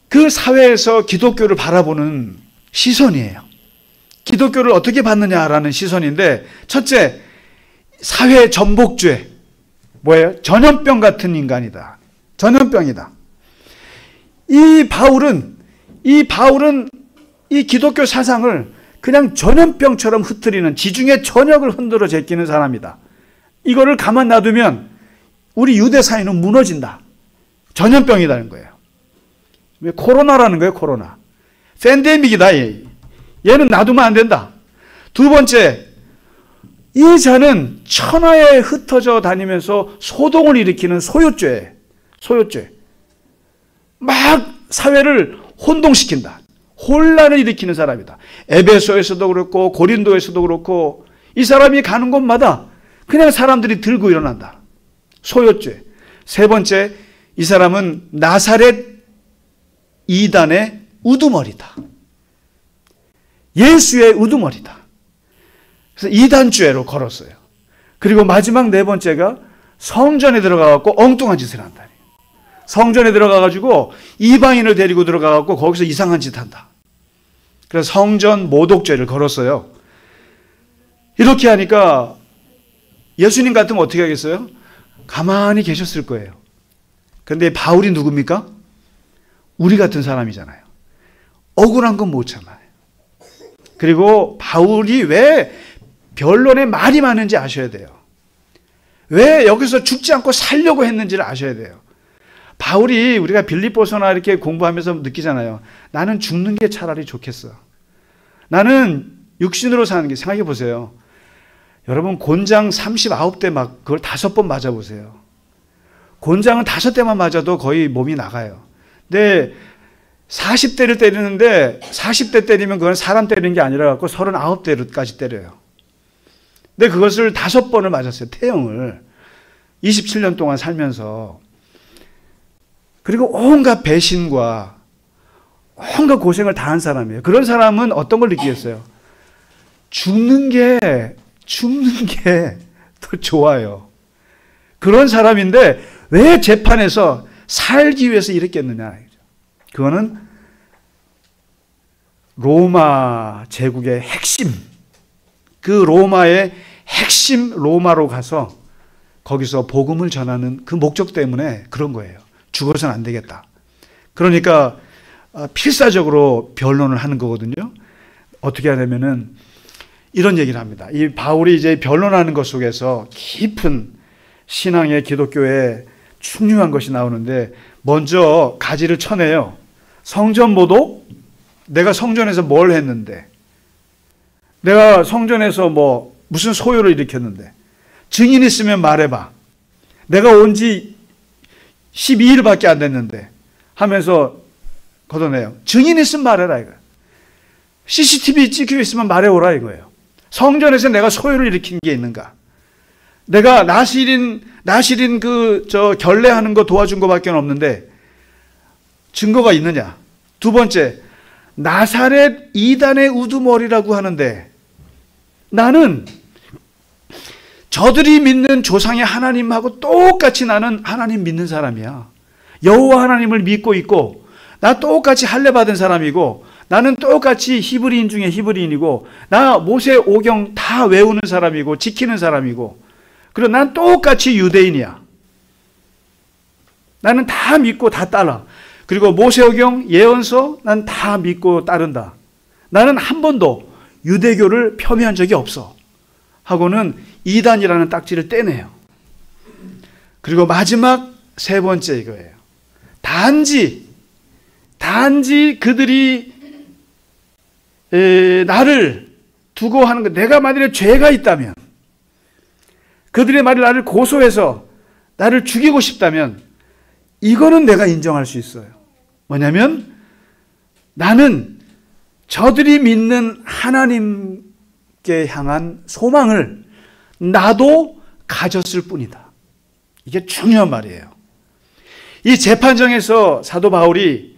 그 사회에서 기독교를 바라보는 시선이에요. 기독교를 어떻게 받느냐라는 시선인데, 첫째, 사회 전복죄. 뭐예요? 전염병 같은 인간이다. 전염병이다. 이 바울은 이 기독교 사상을 그냥 전염병처럼 흩트리는, 지중해 전역을 흔들어 제끼는 사람이다. 이거를 가만 놔두면 우리 유대 사회는 무너진다. 전염병이라는 거예요. 왜? 코로나라는 거예요, 코로나. 팬데믹이다. 얘는 놔두면 안 된다. 두 번째, 이 자는 천하에 흩어져 다니면서 소동을 일으키는 소요죄. 막 사회를 혼동시킨다. 혼란을 일으키는 사람이다. 에베소에서도 그렇고 고린도에서도 그렇고, 이 사람이 가는 곳마다 그냥 사람들이 들고 일어난다. 소요죄. 세 번째, 이 사람은 나사렛 이단의 우두머리다. 예수의 우두머리다. 그래서 이단죄로 걸었어요. 그리고 마지막 4번째가 성전에 들어가갖고 엉뚱한 짓을 한다. 성전에 들어가가지고 이방인을 데리고 들어가갖고 거기서 이상한 짓 한다. 그래서 성전 모독죄를 걸었어요. 이렇게 하니까 예수님 같으면 어떻게 하겠어요? 가만히 계셨을 거예요. 그런데 바울이 누굽니까? 우리 같은 사람이잖아요. 억울한 건 못 참아요. 그리고 바울이 왜 변론에 말이 많은지 아셔야 돼요. 왜 여기서 죽지 않고 살려고 했는지를 아셔야 돼요. 바울이, 우리가 빌립보서나 이렇게 공부하면서 느끼잖아요. 나는 죽는 게 차라리 좋겠어. 나는 육신으로 사는 게, 생각해 보세요. 여러분, 곤장 39대 막 그걸 5번 맞아보세요. 곤장은 5대만 맞아도 거의 몸이 나가요. 근데 40대를 때리는데, 40대 때리면 그건 사람 때리는 게 아니라 갖고 39대까지 때려요. 근데 그것을 5번을 맞았어요. 태형을. 27년 동안 살면서. 그리고 온갖 배신과 온갖 고생을 다한 사람이에요. 그런 사람은 어떤 걸 느끼겠어요? 죽는 게 더 좋아요. 그런 사람인데 왜 재판에서 살기 위해서 이랬겠느냐. 그거는 로마 제국의 핵심, 그 로마의 핵심 로마로 가서 거기서 복음을 전하는 그 목적 때문에 그런 거예요. 죽어서는 안 되겠다. 그러니까 필사적으로 변론을 하는 거거든요. 어떻게 하냐면은 이런 얘기를 합니다. 이 바울이 이제 변론하는 것 속에서 깊은 신앙의, 기독교의 중요한 것이 나오는데, 먼저 가지를 쳐내요. 성전 모독? 내가 성전에서 뭘 했는데? 내가 성전에서 무슨 소요를 일으켰는데? 증인 있으면 말해봐. 내가 온 지 12일밖에 안 됐는데 하면서 걷어내요. 증인 있으면 말해라 이거예요. CCTV 찍혀 있으면 말해오라 이거예요. 성전에서 내가 소요를 일으킨 게 있는가? 내가 나시린 결례하는 거 도와준 거밖에 없는데 증거가 있느냐? 두 번째, 나사렛 이단의 우두머리라고 하는데 나는 저들이 믿는 조상의 하나님하고 똑같이 나는 하나님 믿는 사람이야. 여호와 하나님을 믿고 있고 나 똑같이 할례 받은 사람이고 나는 똑같이 히브리인 중에 히브리인이고 나 모세 오경 다 외우는 사람이고 지키는 사람이고 그리고 난 똑같이 유대인이야. 나는 다 믿고 다 따라. 그리고 모세오경 예언서 난 다 믿고 따른다. 나는 한 번도 유대교를 폄훼한 적이 없어. 하고는 이단이라는 딱지를 떼내요. 그리고 마지막 세 번째 이거예요. 단지 그들이 나를 두고 하는 것, 내가 만약에 죄가 있다면 그들의 말이 나를 고소해서 나를 죽이고 싶다면 이거는 내가 인정할 수 있어요. 뭐냐면 나는 저들이 믿는 하나님께 향한 소망을 나도 가졌을 뿐이다. 이게 중요한 말이에요. 이 재판정에서 사도 바울이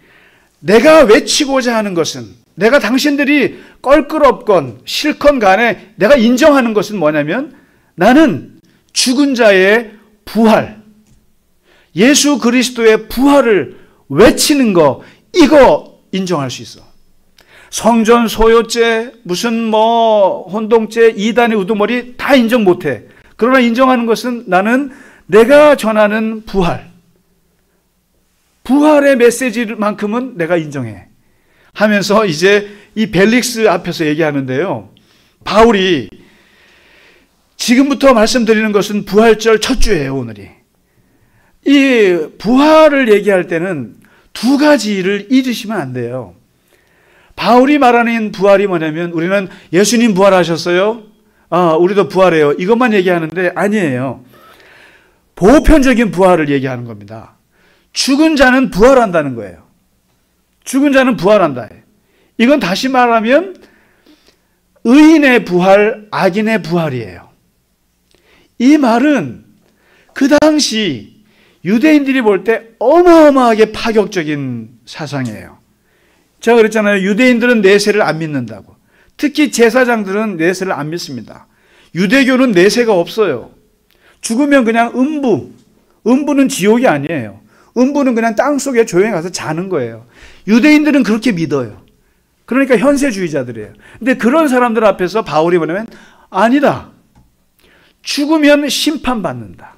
내가 외치고자 하는 것은, 내가 당신들이 껄끄럽건 싫건 간에 내가 인정하는 것은 뭐냐면 나는 죽은 자의 부활, 예수 그리스도의 부활을 외치는 거, 이거 인정할 수 있어. 성전 소요죄, 무슨 혼동죄, 이단의 우두머리 다 인정 못해. 그러나 인정하는 것은 나는 내가 전하는 부활의 메시지만큼은 내가 인정해. 하면서 이제 이 벨릭스 앞에서 얘기하는데요. 바울이 지금부터 말씀드리는 것은 부활절 첫 주예요, 오늘이. 이 부활을 얘기할 때는 두 가지를 잊으시면 안 돼요. 바울이 말하는 부활이 뭐냐면 우리는 예수님 부활하셨어요? 우리도 부활해요. 이것만 얘기하는데 아니에요. 보편적인 부활을 얘기하는 겁니다. 죽은 자는 부활한다는 거예요. 죽은 자는 부활한다. 이건 다시 말하면 의인의 부활, 악인의 부활이에요. 이 말은 그 당시 유대인들이 볼 때 어마어마하게 파격적인 사상이에요. 제가 그랬잖아요. 유대인들은 내세를 안 믿는다고. 특히 제사장들은 내세를 안 믿습니다. 유대교는 내세가 없어요. 죽으면 그냥 음부는 지옥이 아니에요. 음부는 그냥 땅속에 조용히 가서 자는 거예요. 유대인들은 그렇게 믿어요. 그러니까 현세주의자들이에요. 근데 그런 사람들 앞에서 바울이 뭐냐면 아니다. 죽으면 심판받는다.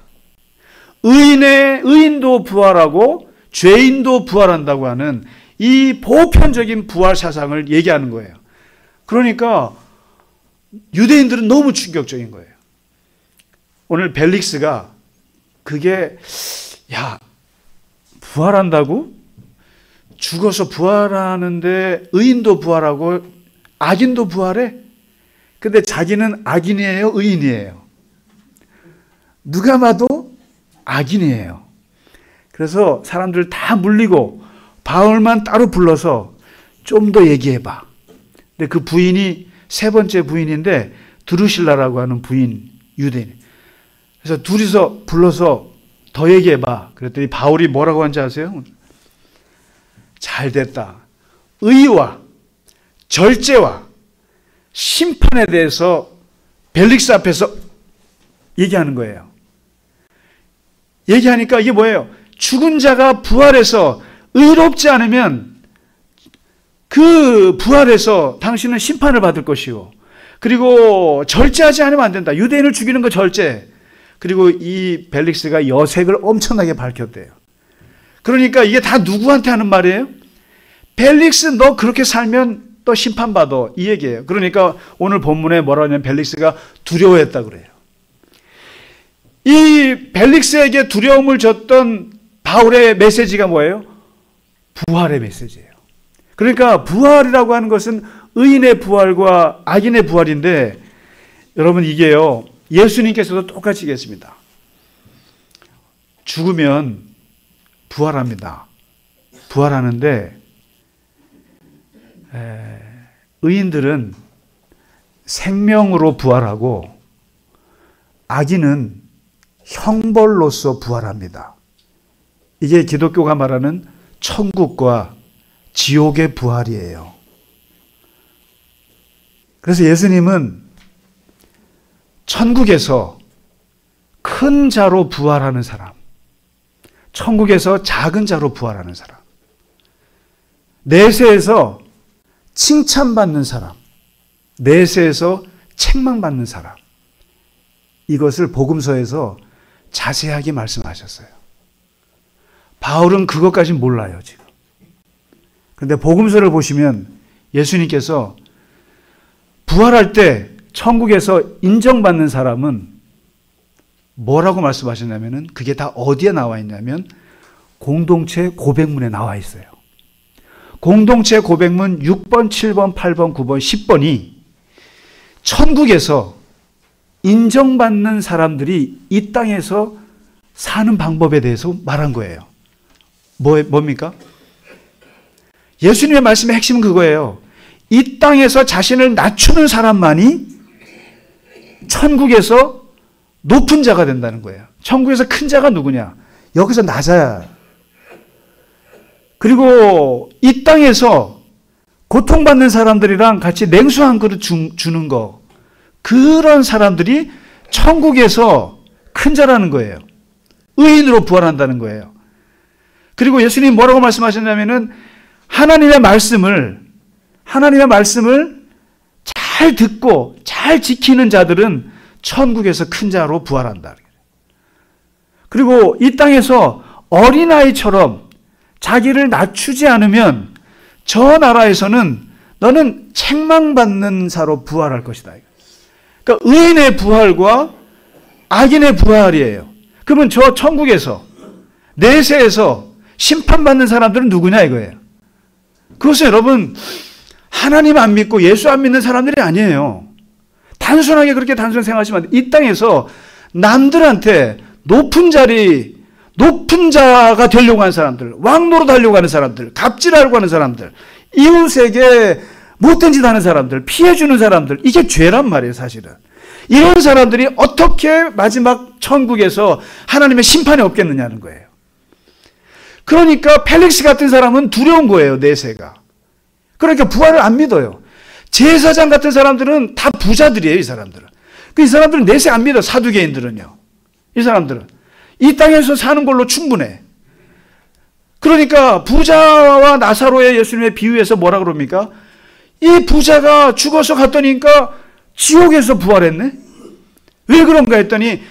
의인도 부활하고 죄인도 부활한다고 하는 이 보편적인 부활 사상을 얘기하는 거예요. 그러니까 유대인들은 너무 충격적인 거예요. 오늘 벨릭스가 그게 부활한다고? 죽어서 부활하는데 의인도 부활하고 악인도 부활해? 근데 자기는 악인이에요? 의인이에요? 누가 봐도 악인이에요. 그래서 사람들 다 물리고 바울만 따로 불러서 좀 더 얘기해봐. 근데 그 부인이 세 번째 부인인데 드루실라라고 하는 부인, 유대인. 그래서 둘이서 불러서 더 얘기해봐. 그랬더니 바울이 뭐라고 한지 아세요? 잘 됐다. 의와 절제와 심판에 대해서 벨릭스 앞에서 얘기하는 거예요. 얘기하니까 이게 뭐예요? 죽은 자가 부활해서 의롭지 않으면 그 부활해서 당신은 심판을 받을 것이고, 그리고 절제하지 않으면 안 된다. 유대인을 죽이는 거 절제. 그리고 이 벨릭스가 여색을 엄청나게 밝혔대요. 그러니까 이게 다 누구한테 하는 말이에요? 벨릭스 너 그렇게 살면 또 심판받아. 이 얘기예요. 그러니까 오늘 본문에 뭐라 하냐면 벨릭스가 두려워했다 그래요. 이 벨릭스에게 두려움을 줬던 바울의 메시지가 뭐예요? 부활의 메시지예요. 그러니까 부활이라고 하는 것은 의인의 부활과 악인의 부활인데, 여러분 이게요, 예수님께서도 똑같이 얘기했습니다. 죽으면 부활합니다. 부활하는데 의인들은 생명으로 부활하고 악인은 형벌로서 부활합니다. 이게 기독교가 말하는 천국과 지옥의 부활이에요. 그래서 예수님은 천국에서 큰 자로 부활하는 사람, 천국에서 작은 자로 부활하는 사람, 내세에서 칭찬받는 사람, 내세에서 책망받는 사람, 이것을 복음서에서 자세하게 말씀하셨어요. 바울은 그것까지 몰라요, 지금. 그런데 복음서를 보시면 예수님께서 부활할 때 천국에서 인정받는 사람은 뭐라고 말씀하셨냐면은 그게 다 어디에 나와 있냐면 공동체 고백문에 나와 있어요. 공동체 고백문 6번, 7번, 8번, 9번, 10번이 천국에서 인정받는 사람들이 이 땅에서 사는 방법에 대해서 말한 거예요. 뭡니까? 예수님의 말씀의 핵심은 그거예요. 이 땅에서 자신을 낮추는 사람만이 천국에서 높은 자가 된다는 거예요. 천국에서 큰 자가 누구냐? 여기서 낮아야. 그리고 이 땅에서 고통받는 사람들이랑 같이 냉수 한 그릇 주는 거, 그런 사람들이 천국에서 큰 자라는 거예요. 의인으로 부활한다는 거예요. 그리고 예수님이 뭐라고 말씀하셨냐면은 하나님의 말씀을 잘 듣고 잘 지키는 자들은 천국에서 큰 자로 부활한다. 그리고 이 땅에서 어린아이처럼 자기를 낮추지 않으면 저 나라에서는 너는 책망받는 자로 부활할 것이다. 그러니까 의인의 부활과 악인의 부활이에요. 그러면 저 천국에서 내세에서 심판받는 사람들은 누구냐 이거예요. 그것은 여러분 하나님 안 믿고 예수 안 믿는 사람들이 아니에요. 단순하게 그렇게 단순히 생각하시면 안 돼요. 이 땅에서 남들한테 높은 자가 되려고 하는 사람들, 왕노릇 하려고 하는 사람들, 갑질하려고 하는 사람들, 이웃에게 못된 짓 하는 사람들, 피해주는 사람들, 이게 죄란 말이에요, 사실은. 이런 사람들이 어떻게 마지막 천국에서 하나님의 심판이 없겠느냐는 거예요. 그러니까 펠릭스 같은 사람은 두려운 거예요, 내세가. 그러니까 부활을 안 믿어요. 제사장 같은 사람들은 다 부자들이에요, 이 사람들은. 이 사람들은 내세 안 믿어, 사두개인들은요. 이 사람들은. 이 땅에서 사는 걸로 충분해. 그러니까 부자와 나사로의 예수님의 비유에서 뭐라 그럽니까? 이 부자가 죽어서 갔더니까 지옥에서 부활했네? 왜 그런가 했더니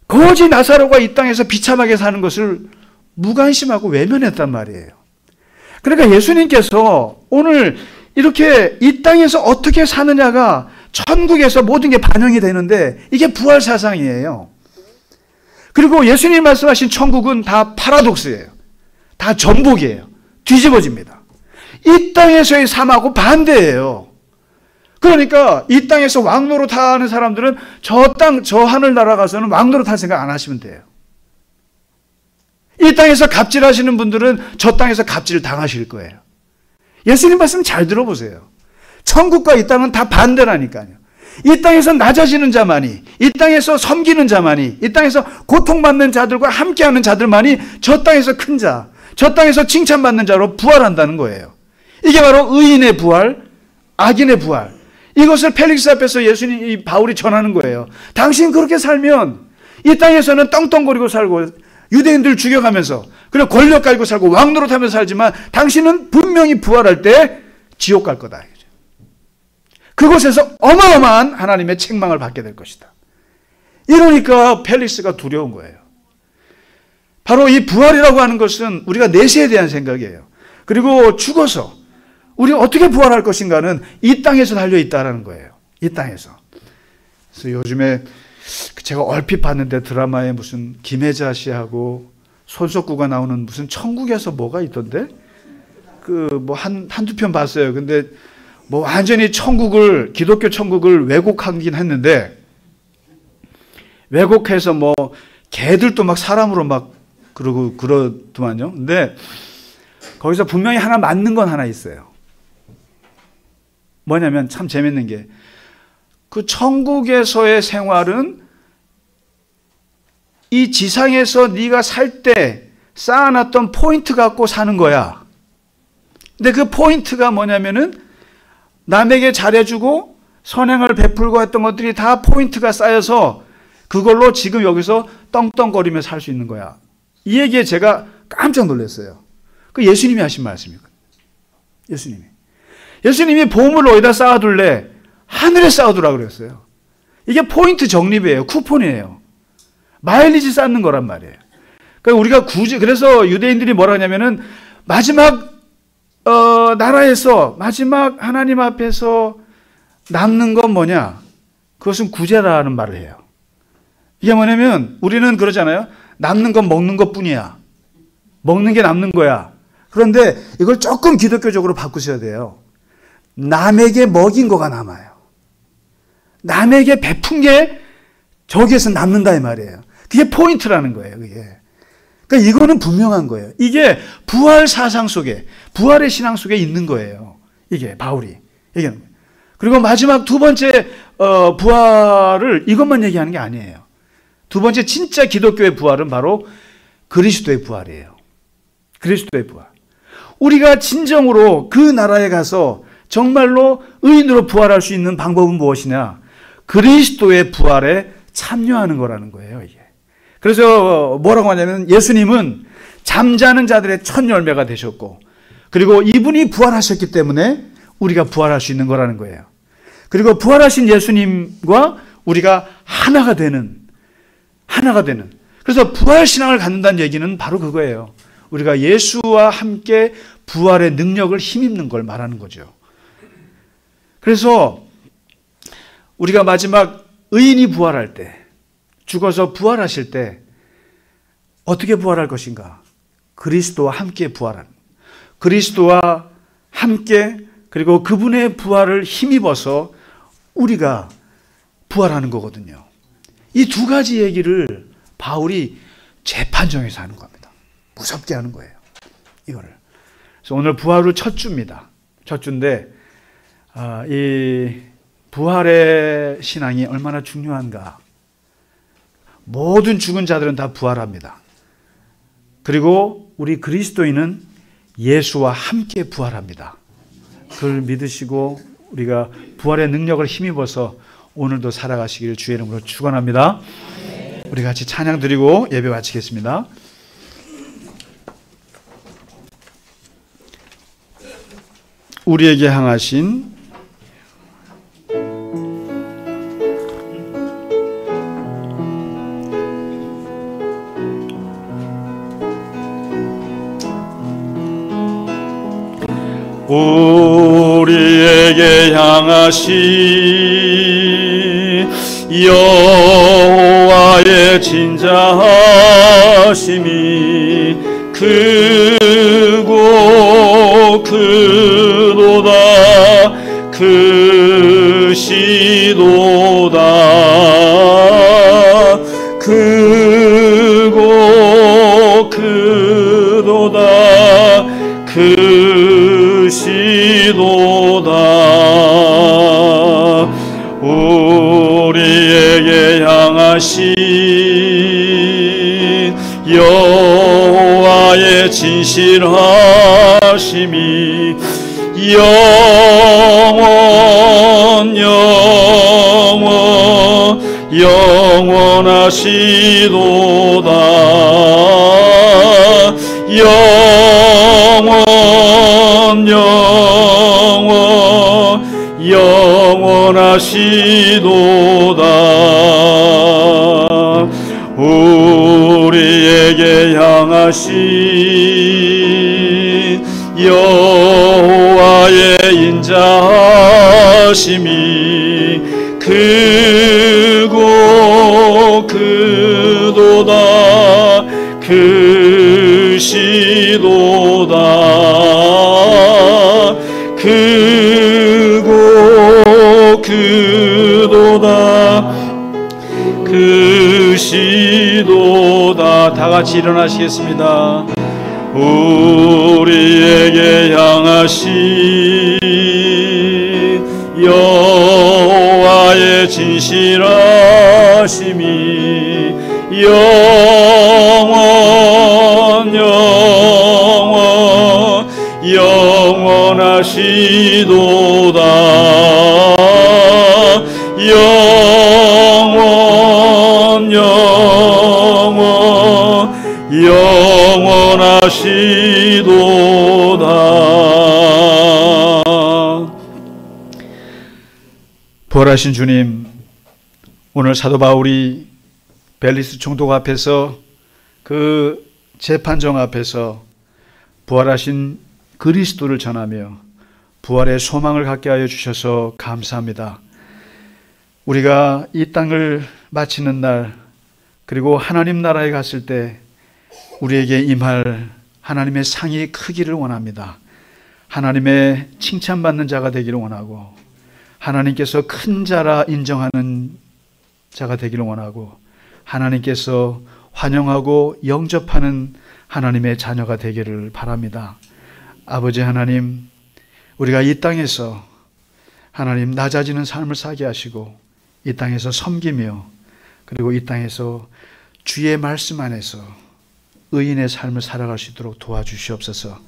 거지 나사로가 이 땅에서 비참하게 사는 것을 무관심하고 외면했단 말이에요. 그러니까 예수님께서 오늘 이렇게 이 땅에서 어떻게 사느냐가 천국에서 모든 게 반영이 되는데 이게 부활 사상이에요. 그리고 예수님 말씀하신 천국은 다 파라독스예요. 다 전복이에요. 뒤집어집니다. 이 땅에서의 삶하고 반대예요. 그러니까 이 땅에서 왕노릇 하는 사람들은 저 하늘나라 가서는 왕노릇 할 생각 안 하시면 돼요. 이 땅에서 갑질하시는 분들은 저 땅에서 갑질을 당하실 거예요. 예수님 말씀 잘 들어보세요. 천국과 이 땅은 다 반대라니까요. 이 땅에서 낮아지는 자만이, 이 땅에서 섬기는 자만이, 이 땅에서 고통받는 자들과 함께하는 자들만이 저 땅에서 큰 자, 저 땅에서 칭찬받는 자로 부활한다는 거예요. 이게 바로 의인의 부활, 악인의 부활. 이것을 펠릭스 앞에서 예수님, 바울이 전하는 거예요. 당신 그렇게 살면 이 땅에서는 떵떵거리고 살고 유대인들 죽여가면서 그리고 권력 가지고 살고 왕노릇하면서 살지만 당신은 분명히 부활할 때 지옥 갈 거다. 그곳에서 어마어마한 하나님의 책망을 받게 될 것이다. 이러니까 펠릭스가 두려운 거예요. 바로 이 부활이라고 하는 것은 우리가 내세에 대한 생각이에요. 그리고 죽어서 우리가 어떻게 부활할 것인가는 이 땅에서 달려있다라는 거예요. 이 땅에서. 그래서 요즘에 제가 얼핏 봤는데 드라마에 무슨 김혜자 씨하고 손석구가 나오는 무슨 천국에서 뭐가 있던데? 뭐 한두 편 봤어요. 근데 뭐 완전히 기독교 천국을 왜곡하긴 했는데 왜곡해서 뭐 개들도 막 사람으로 막 그러고 그러더만요. 근데 거기서 분명히 하나 맞는 건 하나 있어요. 뭐냐면 참 재밌는 게 그 천국에서의 생활은 이 지상에서 네가 살 때 쌓아놨던 포인트 갖고 사는 거야. 근데 그 포인트가 뭐냐면은 남에게 잘해주고 선행을 베풀고 했던 것들이 다 포인트가 쌓여서 그걸로 지금 여기서 떵떵거리며 살 수 있는 거야. 이 얘기에 제가 깜짝 놀랐어요. 그 예수님이 하신 말씀이거든요. 예수님이 보물을 어디다 쌓아둘래? 하늘에 쌓아두라 그랬어요. 이게 포인트 적립이에요. 쿠폰이에요. 마일리지 쌓는 거란 말이에요. 그러니까 우리가 굳이, 그래서 유대인들이 뭐라 하냐면은 마지막 나라에서 마지막 하나님 앞에서 남는 건 뭐냐? 그것은 구제라는 말을 해요. 이게 뭐냐면 우리는 그러잖아요. 남는 건 먹는 것 뿐이야. 먹는 게 남는 거야. 그런데 이걸 조금 기독교적으로 바꾸셔야 돼요. 남에게 먹인 거가 남아요. 남에게 베푼 게 저기에서 남는다 이 말이에요. 그게 포인트라는 거예요. 그게. 그러니까 이거는 분명한 거예요. 이게 부활 사상 속에, 부활의 신앙 속에 있는 거예요. 이게 바울이 얘기하는 거예요. 그리고 마지막 두 번째 부활을 이것만 얘기하는 게 아니에요. 두 번째 진짜 기독교의 부활은 바로 그리스도의 부활이에요. 그리스도의 부활. 우리가 진정으로 그 나라에 가서 정말로 의인으로 부활할 수 있는 방법은 무엇이냐? 그리스도의 부활에 참여하는 거라는 거예요, 이게. 그래서 뭐라고 하냐면 예수님은 잠자는 자들의 첫 열매가 되셨고, 그리고 이분이 부활하셨기 때문에 우리가 부활할 수 있는 거라는 거예요. 그리고 부활하신 예수님과 우리가 하나가 되는. 그래서 부활신앙을 갖는다는 얘기는 바로 그거예요. 우리가 예수와 함께 부활의 능력을 힘입는 걸 말하는 거죠. 그래서 우리가 마지막 의인이 부활할 때, 죽어서 부활하실 때 어떻게 부활할 것인가? 그리스도와 함께 부활하는, 그리스도와 함께, 그리고 그분의 부활을 힘입어서 우리가 부활하는 거거든요. 이 두 가지 얘기를 바울이 재판정에서 하는 겁니다. 무섭게 하는 거예요, 이거를. 그래서 오늘 부활 후 첫 주입니다. 첫 주인데 이 부활의 신앙이 얼마나 중요한가. 모든 죽은 자들은 다 부활합니다. 그리고 우리 그리스도인은 예수와 함께 부활합니다. 그걸 믿으시고 우리가 부활의 능력을 힘입어서 오늘도 살아가시기를 주의 이름으로 축원합니다. 우리 같이 찬양 드리고 예배 마치겠습니다. 우리에게 향하신 우리에게 향하신 여호와의 진자하심이 크고 크도다 크시도다 크고 크도다 크시도다 우리에게 향하신 여호와의 진실하심이 영원하시도다 영원하시도다 우리에게 향하신 여호와의 인자하심이 크고 크도다 크시도다 크고 크도다 계시도다. 다 같이 일어나시겠습니다. 우리에게 향하신 여호와의 진실하심이 영원하시도다. 영원하시도다. 부활하신 주님, 오늘 사도 바울이 벨리스 총독 앞에서, 그 재판정 앞에서 부활하신 그리스도를 전하며 부활의 소망을 갖게 하여 주셔서 감사합니다. 우리가 이 땅을 마치는 날, 그리고 하나님 나라에 갔을 때 우리에게 임할 하나님의 상이 크기를 원합니다. 하나님의 칭찬받는 자가 되기를 원하고, 하나님께서 큰 자라 인정하는 자가 되기를 원하고, 하나님께서 환영하고 영접하는 하나님의 자녀가 되기를 바랍니다. 아버지 하나님, 우리가 이 땅에서 하나님 낮아지는 삶을 살게 하시고, 이 땅에서 섬기며, 그리고 이 땅에서 주의 말씀 안에서 의인의 삶을 살아갈 수 있도록 도와주시옵소서.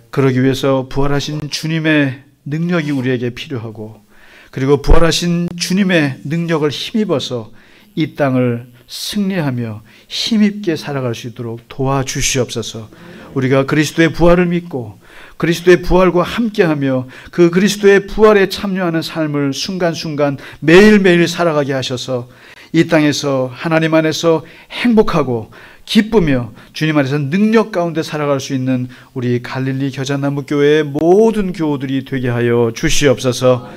그러기 위해서 부활하신 주님의 능력이 우리에게 필요하고, 그리고 부활하신 주님의 능력을 힘입어서 이 땅을 승리하며 힘있게 살아갈 수 있도록 도와주시옵소서. 우리가 그리스도의 부활을 믿고 그리스도의 부활과 함께하며 그 그리스도의 부활에 참여하는 삶을 순간순간 매일매일 살아가게 하셔서 이 땅에서 하나님 안에서 행복하고 기쁘며 주님 안에서 능력 가운데 살아갈 수 있는 우리 갈릴리 겨자나무 교회의 모든 교우들이 되게 하여 주시옵소서.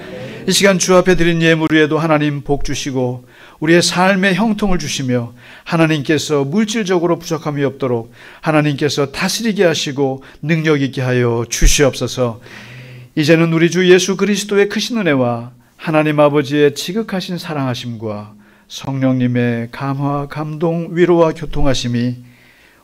이 시간 주 앞에 드린 예물 위에도 하나님 복 주시고 우리의 삶의 형통을 주시며, 하나님께서 물질적으로 부족함이 없도록 하나님께서 다스리게 하시고 능력 있게 하여 주시옵소서. 이제는 우리 주 예수 그리스도의 크신 은혜와 하나님 아버지의 지극하신 사랑하심과 성령님의 감화, 감동, 위로와 교통하심이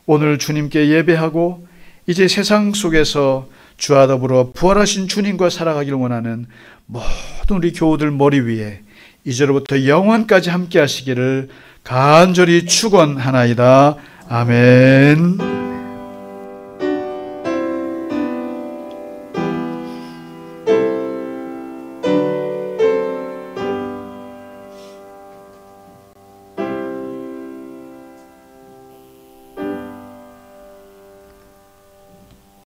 오늘 주님께 예배하고 이제 세상 속에서 주와 더불어 부활하신 주님과 살아가기를 원하는 모든 우리 교우들 머리 위에 이제로부터 영원까지 함께 하시기를 간절히 축원하나이다. 아멘.